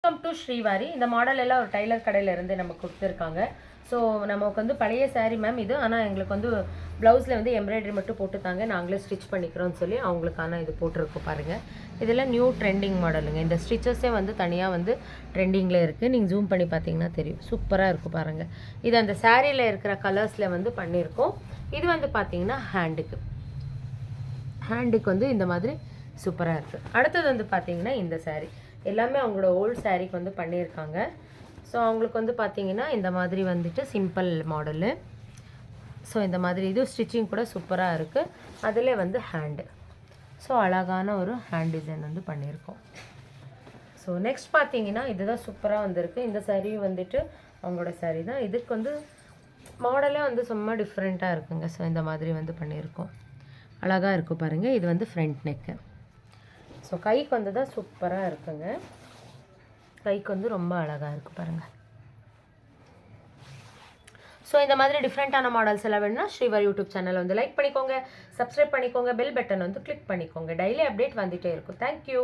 Welcome to Srivari. இந்த model எல்லாம் ஒரு டைலர் கடையில் இருந்து நமக்கு கொடுத்துருக்காங்க. ஸோ நமக்கு வந்து பழைய சாரீ மேம் இது, ஆனால் எங்களுக்கு வந்து ப்ளவுஸில் வந்து எம்ப்ராய்டரி மட்டும் போட்டுத்தாங்க, நாங்களே ஸ்டிச் பண்ணிக்கிறோம்னு சொல்லி அவங்களுக்கான இது போட்டிருக்கோம் பாருங்கள். இதெல்லாம் நியூ ட்ரெண்டிங் மாடலுங்க. இந்த ஸ்டிச்சஸே வந்து தனியாக வந்து ட்ரெண்டிங்கில் இருக்குது. நீங்கள் ஜூம் பண்ணி பார்த்தீங்கன்னா தெரியும், சூப்பராக இருக்கும் பாருங்கள். இது அந்த சாரியில் இருக்கிற கலர்ஸில் வந்து பண்ணியிருக்கோம். இது வந்து பார்த்தீங்கன்னா ஹேண்டுக்கு வந்து இந்த மாதிரி சூப்பராக இருக்குது. அடுத்தது வந்து பார்த்தீங்கன்னா இந்த சாரீ எல்லாமே அவங்களோட ஓல்டு சாரீக்கு வந்து பண்ணியிருக்காங்க. ஸோ அவங்களுக்கு வந்து பார்த்திங்கன்னா இந்த மாதிரி வந்துட்டு சிம்பிள் மாடலு. ஸோ இந்த மாதிரி இது ஸ்டிச்சிங் கூட சூப்பராக இருக்குது. அதில் வந்து ஹேண்டு, ஸோ அழகான ஒரு ஹேண்ட் டிசைன் வந்து பண்ணியிருக்கோம். ஸோ நெக்ஸ்ட் பார்த்திங்கன்னா இதுதான் சூப்பராக வந்திருக்கு. இந்த சாரியும் வந்துட்டு அவங்களோட சாரீ தான். இதுக்கு வந்து மாடலே வந்து சும்மா டிஃப்ரெண்ட்டாக இருக்குங்க. ஸோ இந்த மாதிரி வந்து பண்ணியிருக்கோம், அழகாக இருக்கும் பாருங்கள். இது வந்து ஃப்ரண்ட் நெக்கு. ஸோ கைக்கு வந்து தான் சூப்பராக இருக்குங்க. கைக்கு வந்து ரொம்ப அழகாக இருக்குது பாருங்கள். ஸோ இந்த மாதிரி டிஃப்ரெண்ட்டான மாடல்ஸ் எல்லாம் வேணும்னா ஸ்ரீவாரி யூடியூப் சேனல் வந்து லைக் பண்ணிக்கோங்க, சப்ஸ்கிரைப் பண்ணிக்கோங்க, பெல் பட்டன் வந்து கிளிக் பண்ணிக்கோங்க. டெய்லி அப்டேட் வந்துகிட்டே இருக்கும். தேங்க்யூ.